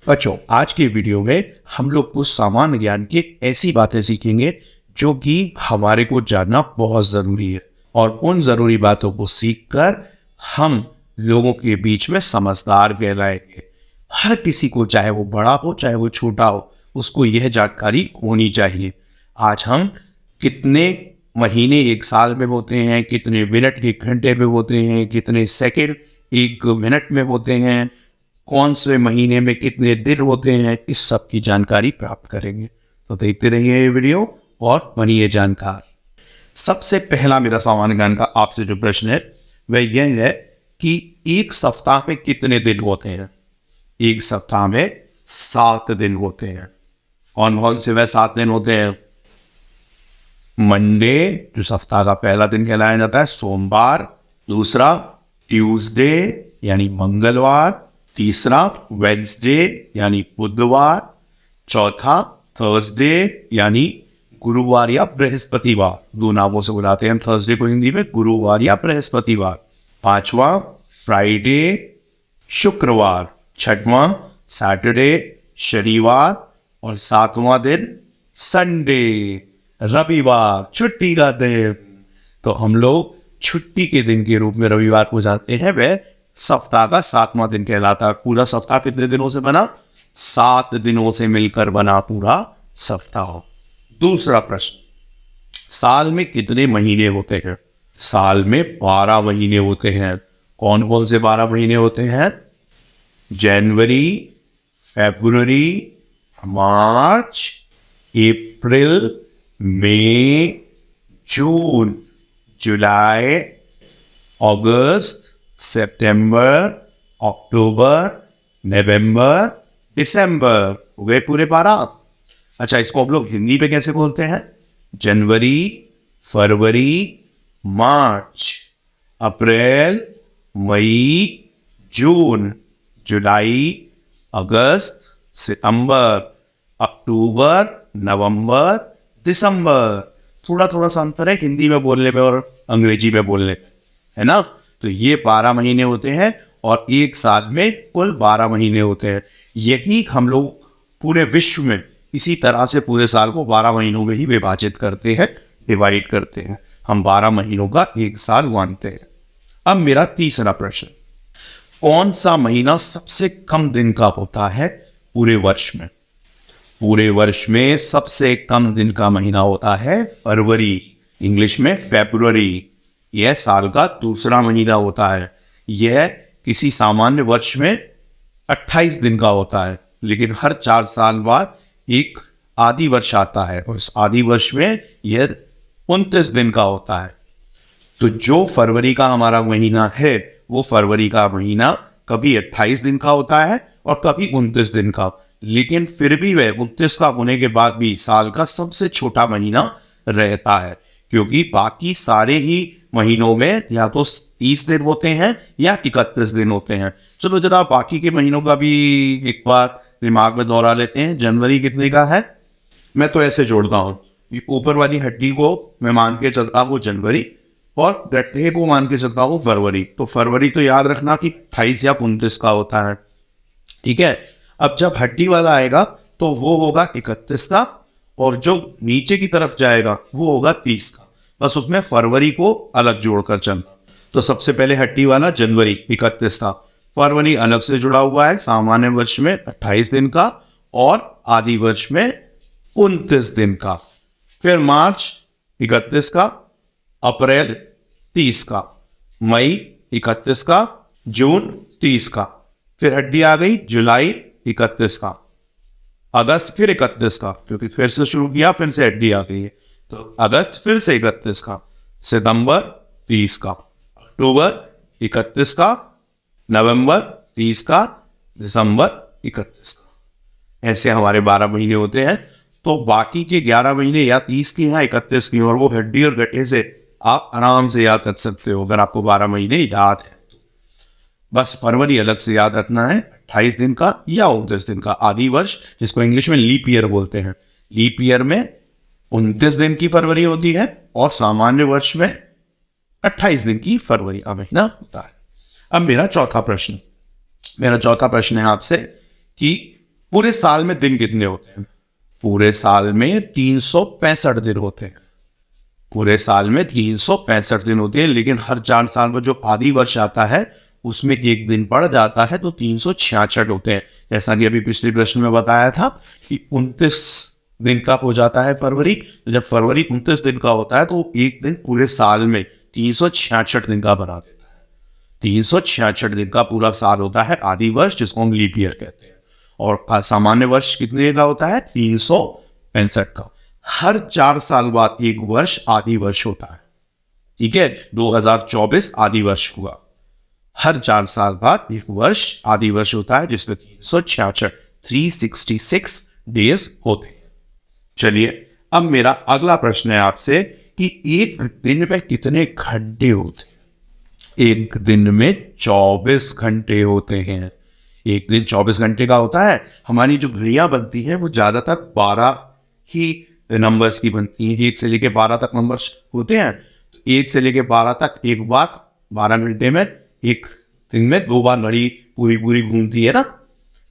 बच्चों, आज की वीडियो में हम लोग कुछ सामान्य ज्ञान की ऐसी बातें सीखेंगे जो कि हमारे को जानना बहुत ज़रूरी है, और उन ज़रूरी बातों को सीखकर हम लोगों के बीच में समझदार कहलाएंगे। हर किसी को, चाहे वो बड़ा हो चाहे वो छोटा हो, उसको यह जानकारी होनी चाहिए। आज हम कितने महीने एक साल में होते हैं, कितने मिनट एक घंटे में होते हैं, कितने सेकंड एक मिनट में होते हैं, कौन से महीने में कितने दिन होते हैं, इस सब की जानकारी प्राप्त करेंगे। तो देखते रहिए ये वीडियो और बनिए जानकार। सबसे पहला मेरा सामान्य ज्ञान का आपसे जो प्रश्न है वह यह है कि एक सप्ताह में कितने दिन होते हैं। एक सप्ताह में 7 दिन होते हैं। कौन कौन से वह 7 दिन होते हैं? मंडे, जो सप्ताह का पहला दिन कहलाया जाता है, सोमवार। दूसरा ट्यूसडे यानी मंगलवार। तीसरा वेडनेसडे यानी बुधवार। चौथा थर्सडे यानी गुरुवार या बृहस्पतिवार। दो नामों से बुलाते हैं हम थर्सडे को हिंदी में, गुरुवार या बृहस्पतिवार। पांचवा फ्राइडे, शुक्रवार। छठवां सैटरडे, शनिवार। और सातवां दिन संडे, रविवार, छुट्टी का दिन। तो हम लोग छुट्टी के दिन के रूप में रविवार को जानते हैं। वह सप्ताह का 7वां दिन कहलाता है। पूरा सप्ताह कितने दिनों से बना? 7 दिनों से मिलकर बना पूरा सप्ताह। दूसरा प्रश्न, साल में कितने महीने होते हैं? साल में 12 महीने होते हैं। कौन कौन से 12 महीने होते हैं? जनवरी, फरवरी, मार्च, अप्रैल, मई, जून, जुलाई, अगस्त, सितंबर, अक्टूबर, नवंबर, दिसंबर। वे पूरे 12। अच्छा, इसको हम लोग हिंदी पे कैसे बोलते हैं? जनवरी, फरवरी, मार्च, अप्रैल, मई, जून, जुलाई, अगस्त, सितंबर, अक्टूबर, नवंबर, दिसंबर। थोड़ा थोड़ा सा अंतर है हिंदी में बोलने में और अंग्रेजी में बोलने में, है ना? तो ये 12 महीने होते हैं और एक साल में कुल 12 महीने होते हैं। यही हम लोग पूरे विश्व में इसी तरह से पूरे साल को 12 महीनों में ही विभाजित करते हैं, डिवाइड करते हैं। हम 12 महीनों का एक साल मानते हैं। अब मेरा तीसरा प्रश्न, कौन सा महीना सबसे कम दिन का होता है पूरे वर्ष में? पूरे वर्ष में सबसे कम दिन का महीना होता है फरवरी, इंग्लिश में फेब्रुअरी। यह साल का दूसरा महीना होता है। यह किसी सामान्य वर्ष में 28 दिन का होता है, लेकिन हर 4 साल बाद एक आदि वर्ष आता है और इस आदि वर्ष में यह 29 दिन का होता है। तो जो फरवरी का हमारा महीना है, वो फरवरी का महीना कभी 28 दिन का होता है और कभी 29 दिन का, लेकिन फिर भी वह 29 का होने के बाद भी साल का सबसे छोटा महीना रहता है, क्योंकि बाकी सारे ही महीनों में या तो 30 दिन होते हैं या 31 दिन होते हैं। चलो जरा बाकी के महीनों का भी एक बार दिमाग में दोहरा लेते हैं। जनवरी कितने का है? मैं तो ऐसे जोड़ता हूँ, ऊपर वाली हड्डी को मैं मान के चलता हूँ जनवरी और गड्ढे को मान के चलता हूँ फरवरी। तो फरवरी तो याद रखना कि 28 या 29 का होता है, ठीक है। अब जब हड्डी वाला आएगा तो वो होगा 31 का, और जो नीचे की तरफ जाएगा वो होगा 30 का। बस उसमें फरवरी को अलग जोड़कर चलना। तो सबसे पहले हड्डी वाला जनवरी 31 था, फरवरी अलग से जुड़ा हुआ है, सामान्य वर्ष में 28 दिन का और आदि वर्ष में 29 दिन का। फिर मार्च 31 का, अप्रैल 30 का, मई 31 का, जून 30 का। फिर हड्डी आ गई जुलाई 31 का, अगस्त फिर 31 का, क्योंकि फिर से शुरू किया, फिर से हड्डी आ गई है, तो अगस्त फिर से 31 का, सितंबर 30 का, अक्टूबर 31 का, नवंबर 30 का, दिसंबर 31 का। ऐसे हमारे 12 महीने होते हैं। तो बाकी के 11 महीने या 30 की या 31 की, और वो हड्डी और गड्ढे से आप आराम से याद कर सकते हो अगर आपको 12 महीने याद है। बस फरवरी अलग से याद रखना है, 28 दिन का या 29 दिन का आदि वर्ष, जिसको इंग्लिश में लीप ईयर बोलते हैं। लीप ईयर में 29 दिन की फरवरी होती है और सामान्य वर्ष में 28 दिन की फरवरी का महीना होता है। अब मेरा चौथा प्रश्न है आपसे कि पूरे साल में दिन कितने होते हैं? पूरे साल में 365 दिन होते हैं। पूरे साल में 365 दिन होते हैं, लेकिन हर 4 साल में जो आधी वर्ष आता है उसमें एक दिन बढ़ जाता है, तो 366 होते हैं। जैसा कि अभी पिछले प्रश्न में बताया था कि 29 दिन का हो जाता है फरवरी। तो जब फरवरी 29 दिन का होता है तो एक दिन पूरे साल में 366 दिन का बना देता है। 366 दिन का पूरा साल होता है आधी वर्ष, जिसको हम लीप ईयर कहते हैं। और सामान्य वर्ष कितने का होता है? 365 का। हर 4 साल बाद एक वर्ष आधी वर्ष होता है। ठीक है, 2024 आधी वर्ष हुआ। हर 4 साल बाद एक वर्ष आधी वर्ष होता है, जिसमें 366 डेज होते हैं। चलिए, अब मेरा अगला प्रश्न है आपसे कि एक दिन में कितने घंटे होते हैं? एक दिन में 24 घंटे होते हैं। एक दिन 24 घंटे का होता है। हमारी जो घड़ियां बनती हैं वो ज्यादातर 12 ही नंबर्स की बनती हैं। 1 से लेके 12 तक नंबर्स होते हैं। तो 1 से लेके 12 तक एक बार 12 घंटे में, एक दिन में 2 बार घड़ी पूरी घूमती है ना।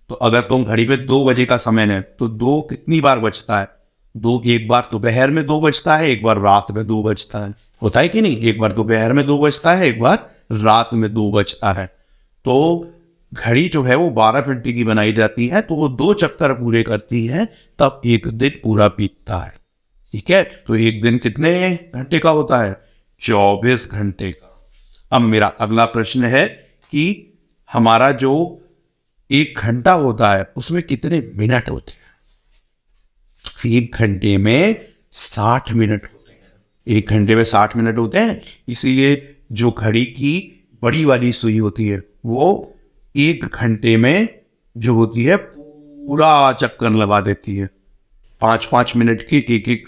तो अगर तुम घड़ी पे 2 बजे का समय है तो 2 कितनी बार बजता है? 2 एक बार दोपहर में 2 बजता है, एक बार रात में 2 बजता है। होता है कि नहीं? एक बार दोपहर में 2 बजता है, एक बार रात में 2 बजता है। तो घड़ी जो है वो 12 घंटे की बनाई जाती है, तो वो 2 चक्कर पूरे करती है, तब एक दिन पूरा बीतता है। ठीक है, तो एक दिन कितने घंटे का होता है? 24 घंटे का। अब मेरा अगला प्रश्न है कि हमारा जो 1 घंटा होता है उसमें कितने मिनट होते हैं? 1 घंटे में 60 मिनट होते हैं। 1 घंटे में 60 मिनट होते हैं, इसीलिए जो घड़ी की बड़ी वाली सुई होती है वो 1 घंटे में जो होती है पूरा चक्कर लगा देती है। 5-5 मिनट की एक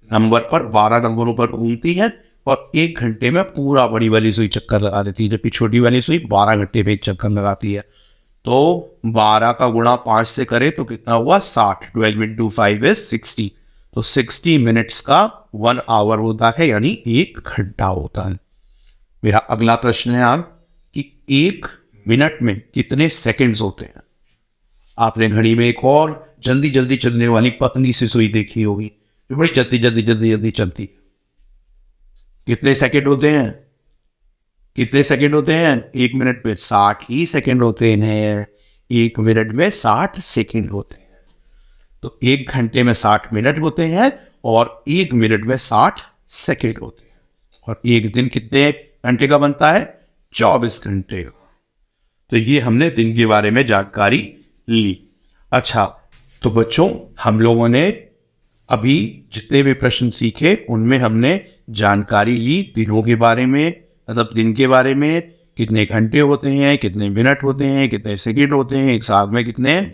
नंबर पर 12 नंबरों पर घूमती है और 1 घंटे में पूरा बड़ी वाली सुई चक्कर लगा देती है, जबकि छोटी वाली सुई 12 घंटे में एक चक्कर लगाती है। तो 12 का गुणा 5 से करे तो कितना हुआ? 60। 12 into 5 is 60। तो 60 मिनट्स का 1 आवर होता है, यानी 1 घंटा होता है। मेरा अगला प्रश्न है आप कि 1 मिनट में कितने सेकंड्स होते हैं? आपने घड़ी में एक और जल्दी जल्दी चलने वाली पतली सी सुई देखी होगी, जो बड़ी जल्दी चलती है। कितने सेकंड होते हैं? कितने सेकंड होते हैं? 1 मिनट में 60 ही सेकंड होते हैं। 1 मिनट में 60 सेकंड होते हैं। तो 1 घंटे में 60 मिनट होते हैं और 1 मिनट में 60 सेकंड होते हैं। और एक दिन कितने घंटे का बनता है? 24 घंटे का। तो ये हमने दिन के बारे में जानकारी ली। अच्छा, तो बच्चों, हम लोगों ने अभी जितने भी प्रश्न सीखे उनमें हमने जानकारी ली दिनों के बारे में, मतलब दिन के बारे में, कितने घंटे होते हैं, कितने मिनट होते हैं, कितने सेकंड होते हैं, एक साल में कितने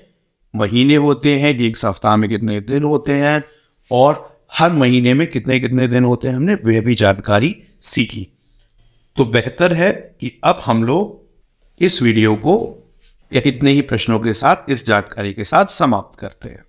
महीने होते हैं, एक सप्ताह में कितने दिन होते हैं, और हर महीने में कितने कितने दिन होते हैं, हमने वह भी जानकारी सीखी। तो बेहतर है कि अब हम लोग इस वीडियो को या इतने ही प्रश्नों के साथ, इस जानकारी के साथ समाप्त करते हैं।